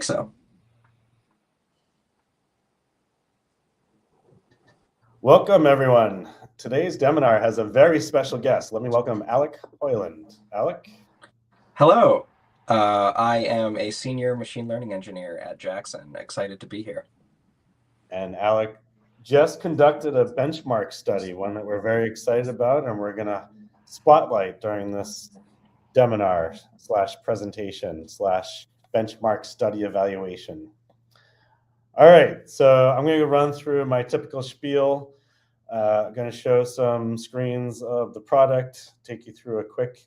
So. Welcome, everyone. Today's Deminar has a very special guest. Let me welcome Alec Hoyland. Alec? Hello. I am a senior machine learning engineer at Jaxon. Excited to be here. And Alec just conducted a benchmark study, one that we're very excited about, and we're going to spotlight during this Deminar / presentation / benchmark study evaluation. All right, so I'm going to run through my typical spiel. I'm going to show some screens of the product, take you through a quick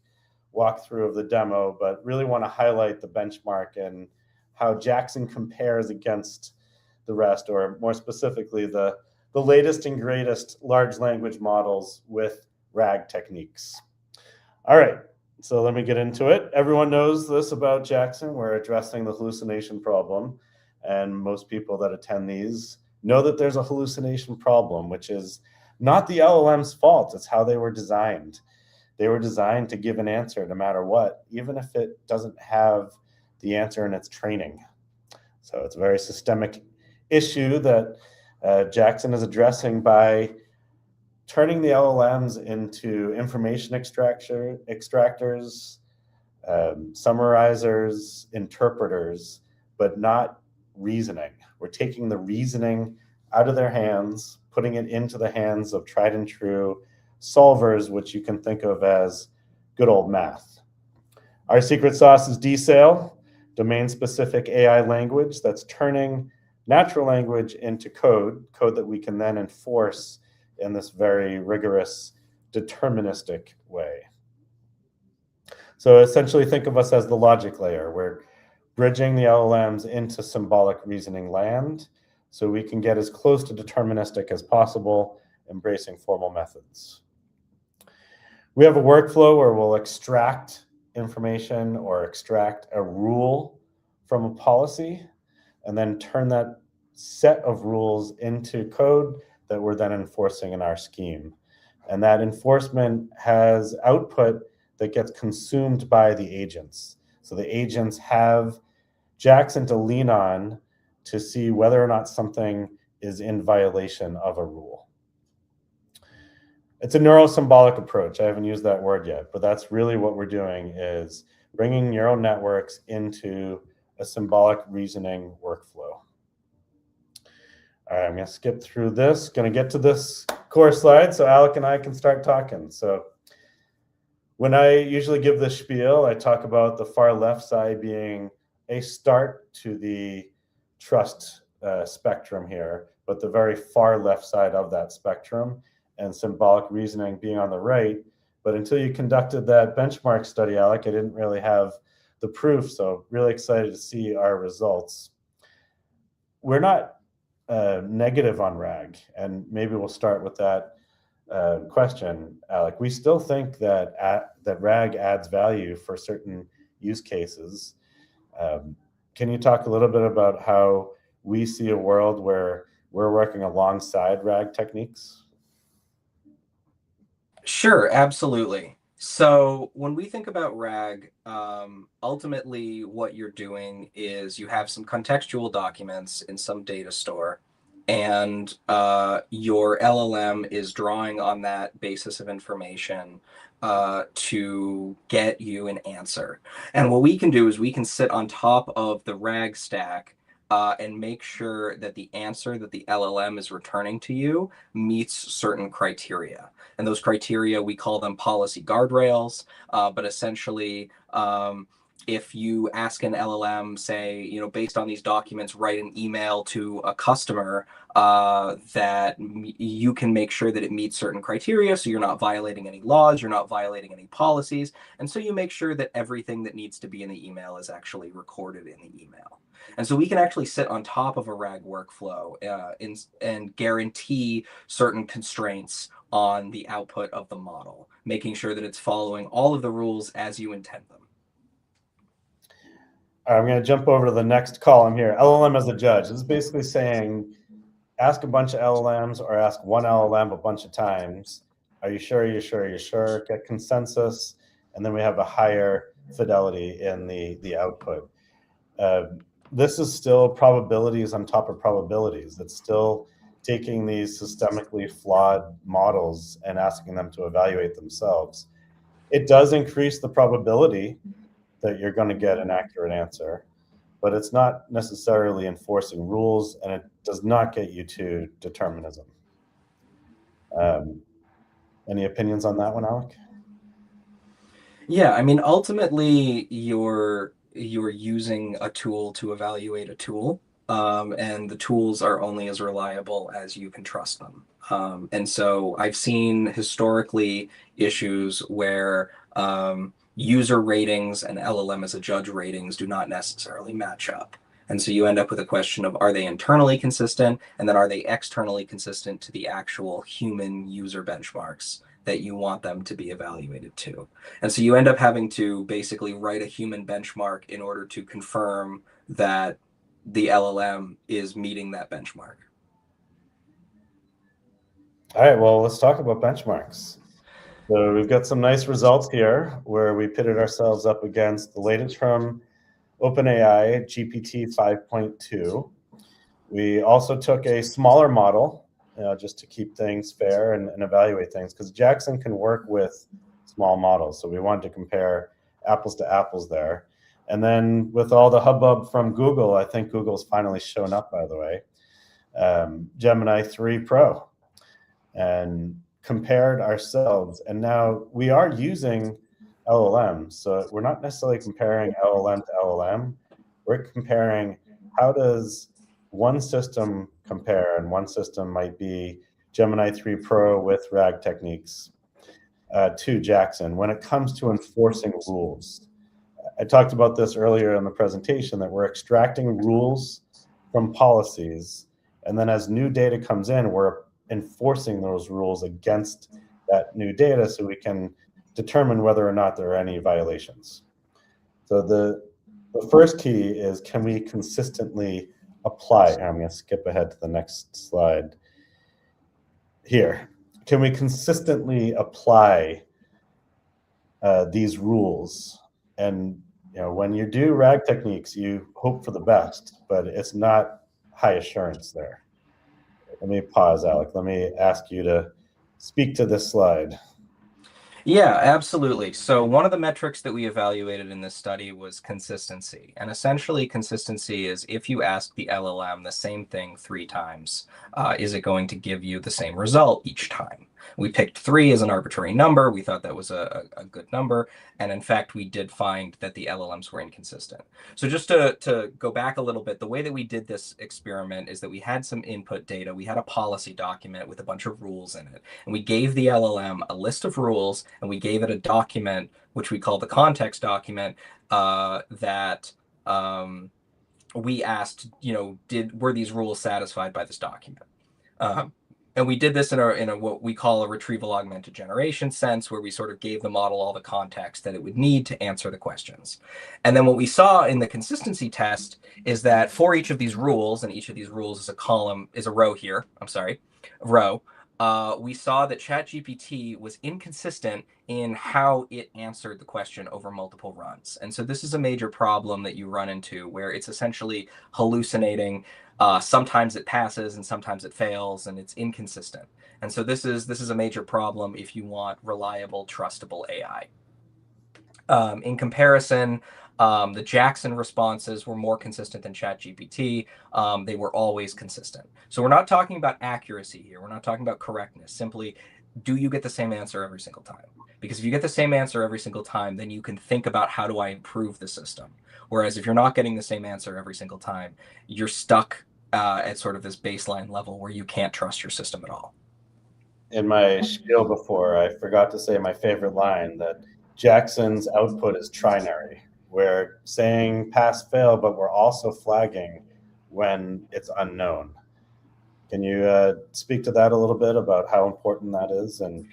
walkthrough of the demo, but really want to highlight the benchmark and how Jaxon compares against the rest, or more specifically, the latest and greatest large language models with RAG techniques. All right, so let me get into it. Everyone knows this about Jaxon. We're addressing the hallucination problem, and most people that attend these know that there's a hallucination problem, which is not the LLM's fault. It's how they were designed. They were designed to give an answer no matter what, even if it doesn't have the answer in its training. So it's a very systemic issue that Jaxon is addressing by turning the LLMs into information extractors, summarizers, interpreters, but not reasoning. We're taking the reasoning out of their hands, putting it into the hands of tried and true solvers, which you can think of as good old math. Our secret sauce is DSAIL, domain-specific AI language that's turning natural language into code that we can then enforce in this very rigorous deterministic way. So essentially think of us as the logic layer. We're bridging the LLMs into symbolic reasoning land so we can get as close to deterministic as possible, embracing formal methods. We have a workflow where we'll extract information or extract a rule from a policy and then turn that set of rules into code that we're then enforcing in our scheme. And that enforcement has output that gets consumed by the agents. So the agents have Jaxon to lean on to see whether or not something is in violation of a rule. It's a neurosymbolic approach. I haven't used that word yet, but that's really what we're doing, is bringing neural networks into a symbolic reasoning workflow. All right, I'm going to skip through this. Going to get to this core slide so Alec and I can start talking. So when I usually give this spiel, I talk about the far left side being a start to the trust spectrum here, but the very far left side of that spectrum, and symbolic reasoning being on the right. But until you conducted that benchmark study, Alec, I didn't really have the proof. So really excited to see our results. We're not negative on RAG, and maybe we'll start with that question, Alec. We still think that that RAG adds value for certain use cases. Can you talk a little bit about how we see a world where we're working alongside RAG techniques? Sure, absolutely. So when we think about RAG, ultimately what you're doing is you have some contextual documents in some data store, and your LLM is drawing on that basis of information to get you an answer. And what we can do is we can sit on top of the RAG stack and make sure that the answer that the LLM is returning to you meets certain criteria. And those criteria, we call them policy guardrails, but essentially, if you ask an LLM, say, based on these documents, write an email to a customer, that you can make sure that it meets certain criteria, so you're not violating any laws, you're not violating any policies, and so you make sure that everything that needs to be in the email is actually recorded in the email. And so we can actually sit on top of a RAG workflow and guarantee certain constraints on the output of the model, making sure that it's following all of the rules as you intend them. I'm going to jump over to the next column here. LLM as a judge. This is basically saying, ask a bunch of LLMs or ask one LLM a bunch of times. Are you sure? Are you sure? Are you sure? Get consensus. And then we have a higher fidelity in the output. this is still probabilities on top of probabilities. It's still taking these systemically flawed models and asking them to evaluate themselves. It does increase the probability that you're going to get an accurate answer, but it's not necessarily enforcing rules, and it does not get you to determinism. Any opinions on that one, Alec? Yeah, I mean, ultimately, you're using a tool to evaluate a tool, and the tools are only as reliable as you can trust them. And so I've seen historically issues where user ratings and LLM as a judge ratings do not necessarily match up. And so you end up with a question of, are they internally consistent? And then are they externally consistent to the actual human user benchmarks that you want them to be evaluated to? And so you end up having to basically write a human benchmark in order to confirm that the LLM is meeting that benchmark. All right, well, let's talk about benchmarks. So we've got some nice results here where we pitted ourselves up against the latest from OpenAI, GPT 5.2. We also took a smaller model just to keep things fair and evaluate things, because Jaxon can work with small models. So we wanted to compare apples to apples there. And then with all the hubbub from Google, I think Google's finally shown up, by the way, Gemini 3 Pro, and compared ourselves. And now we are using LLM. So we're not necessarily comparing LLM to LLM. We're comparing how does one system compare, and one system might be Gemini 3 Pro with RAG techniques to Jaxon when it comes to enforcing rules. I talked about this earlier in the presentation, that we're extracting rules from policies, and then as new data comes in, we're enforcing those rules against that new data so we can determine whether or not there are any violations. So the first key is, can we consistently apply? I'm going to skip ahead to the next slide here. Can we consistently apply these rules? And when you do RAG techniques, you hope for the best, but it's not high assurance there. Let me pause, Alec. Let me ask you to speak to this slide. Yeah, absolutely. So one of the metrics that we evaluated in this study was consistency. And essentially, consistency is if you ask the LLM the same thing 3 times, is it going to give you the same result each time? We picked 3 as an arbitrary number. We thought that was a good number. And in fact, we did find that the LLMs were inconsistent. So just to go back a little bit, the way that we did this experiment is that we had some input data. We had a policy document with a bunch of rules in it. And we gave the LLM a list of rules, and we gave it a document, which we call the context document, that we asked, were these rules satisfied by this document? And we did this in a what we call a retrieval augmented generation sense, where we sort of gave the model all the context that it would need to answer the questions. And then what we saw in the consistency test is that for each of these rules, and each of these rules is a row here, we saw that ChatGPT was inconsistent in how it answered the question over multiple runs. And so this is a major problem that you run into, where it's essentially hallucinating. Sometimes it passes and sometimes it fails, and it's inconsistent. And so this is a major problem if you want reliable, trustable AI. In comparison, the Jaxon responses were more consistent than ChatGPT. They were always consistent. So we're not talking about accuracy here. We're not talking about correctness. Simply, do you get the same answer every single time? Because if you get the same answer every single time, then you can think about, how do I improve the system? Whereas if you're not getting the same answer every single time, you're stuck at sort of this baseline level where you can't trust your system at all. In my spiel before, I forgot to say my favorite line, that Jaxon's output is trinary. We're saying pass, fail, but we're also flagging when it's unknown. Can you speak to that a little bit about how important that is? And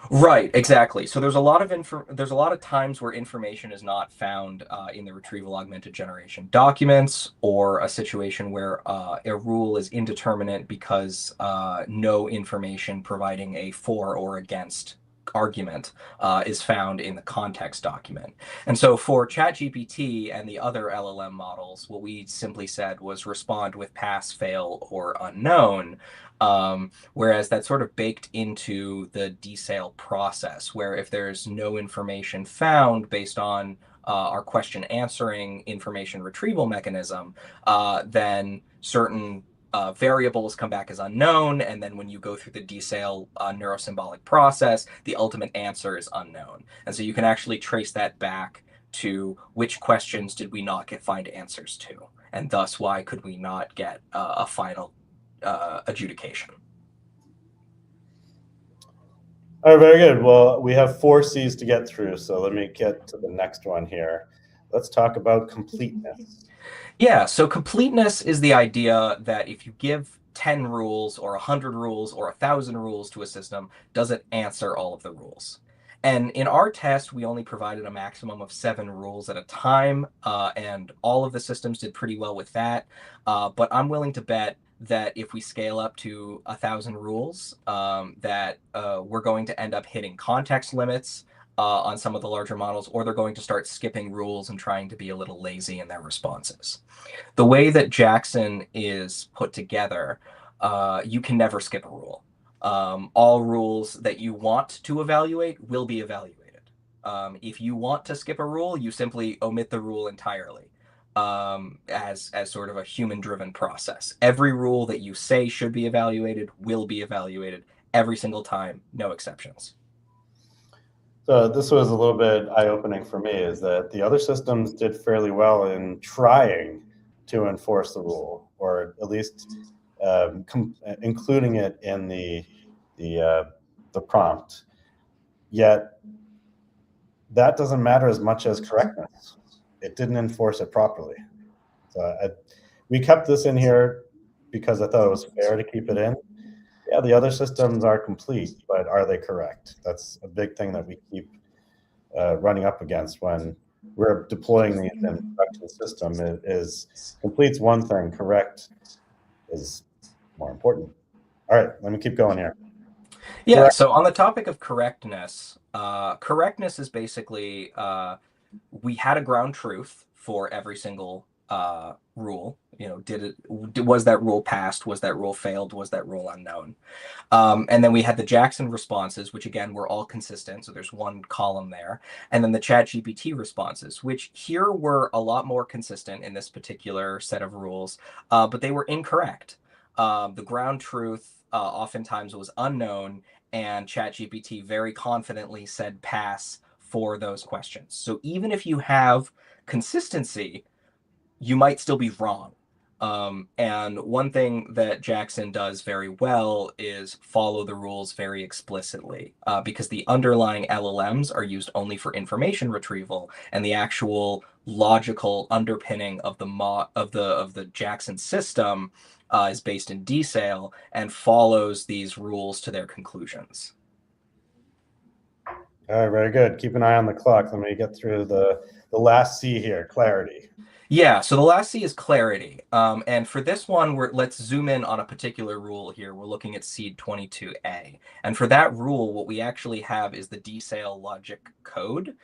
Right, exactly. So there's a lot of times where information is not found in the retrieval augmented generation documents, or a situation where a rule is indeterminate because no information providing a for or against argument is found in the context document. And so for ChatGPT and the other LLM models, what we simply said was respond with pass, fail, or unknown. Whereas that's sort of baked into the desale process, where if there's no information found based on our question answering information retrieval mechanism, then certain variables come back as unknown, and then when you go through the desale neurosymbolic process, the ultimate answer is unknown. And so you can actually trace that back to which questions did we not find answers to, and thus why could we not get a final adjudication. All right, very good. Well, we have 4 C's to get through, so let me get to the next one here. Let's talk about completeness. Yeah, so completeness is the idea that if you give 10 rules or 100 rules or 1,000 rules to a system, does it answer all of the rules? And in our test, we only provided a maximum of 7 rules at a time, and all of the systems did pretty well with that. But I'm willing to bet that if we scale up to 1,000 rules, that we're going to end up hitting context limits on some of the larger models, or they're going to start skipping rules and trying to be a little lazy in their responses. The way that Jaxon is put together, you can never skip a rule. All rules that you want to evaluate will be evaluated. If you want to skip a rule, you simply omit the rule entirely, as sort of a human-driven process. Every rule that you say should be evaluated will be evaluated every single time, no exceptions. So this was a little bit eye-opening for me, is that the other systems did fairly well in trying to enforce the rule, or at least including it in the prompt. Yet that doesn't matter as much as correctness. It didn't enforce it properly. So we kept this in here because I thought it was fair to keep it in. Yeah, the other systems are complete, but are they correct? That's a big thing that we keep running up against when we're deploying these in the production system. Is complete's one thing, correct is more important. All right, let me keep going here. Yeah, correct. So on the topic of correctness, correctness is basically we had a ground truth for every single rule. You know, was that rule passed? Was that rule failed? Was that rule unknown? And then we had the Jaxon responses, which again were all consistent. So there's one column there. And then the ChatGPT responses, which here were a lot more consistent in this particular set of rules, but they were incorrect. The ground truth oftentimes was unknown, and ChatGPT very confidently said pass for those questions. So even if you have consistency, you might still be wrong. And one thing that Jaxon does very well is follow the rules very explicitly, because the underlying LLMs are used only for information retrieval, and the actual logical underpinning of the Jaxon system is based in desale and follows these rules to their conclusions. All right, very good. Keep an eye on the clock. Let me get through the last C here, clarity. Yeah, so the last C is clarity. And for this one, let's zoom in on a particular rule here. We're looking at seed 22A. And for that rule, what we actually have is the desale logic code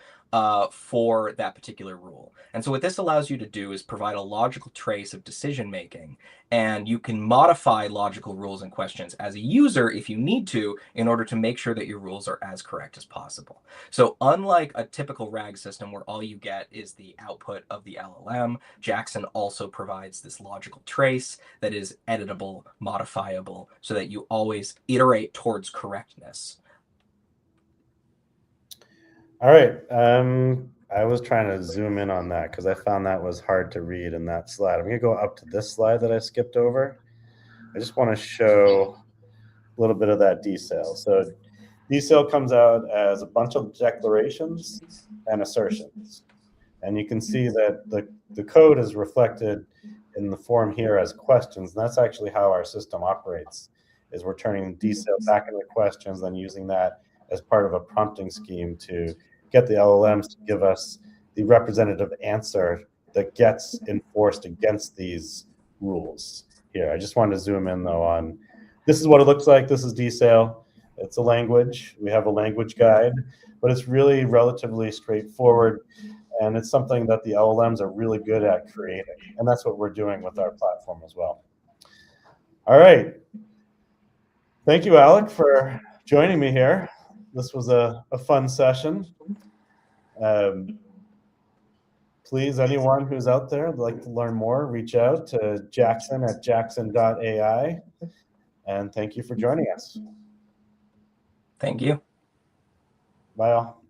for that particular rule. And so what this allows you to do is provide a logical trace of decision making, and you can modify logical rules and questions as a user if you need to in order to make sure that your rules are as correct as possible. So unlike a typical RAG system where all you get is the output of the LLM, Jaxon also provides this logical trace that is editable, modifiable, so that you always iterate towards correctness. All right. I was trying to zoom in on that because I found that was hard to read in that slide. I'm going to go up to this slide that I skipped over. I just want to show a little bit of that desale. So desale comes out as a bunch of declarations and assertions. And you can see that the code is reflected in the form here as questions. And that's actually how our system operates, is we're turning desale back into questions, then using that as part of a prompting scheme to get the LLMs to give us the representative answer that gets enforced against these rules here. I just wanted to zoom in though on, this is what it looks like. This is desale. It's a language. We have a language guide, but it's really relatively straightforward. And it's something that the LLMs are really good at creating. And that's what we're doing with our platform as well. All right. Thank you, Alec, for joining me here. This was a fun session. Please, anyone who's out there would like to learn more, reach out to Jaxon at jaxon.ai. And thank you for joining us. Thank you. Bye all.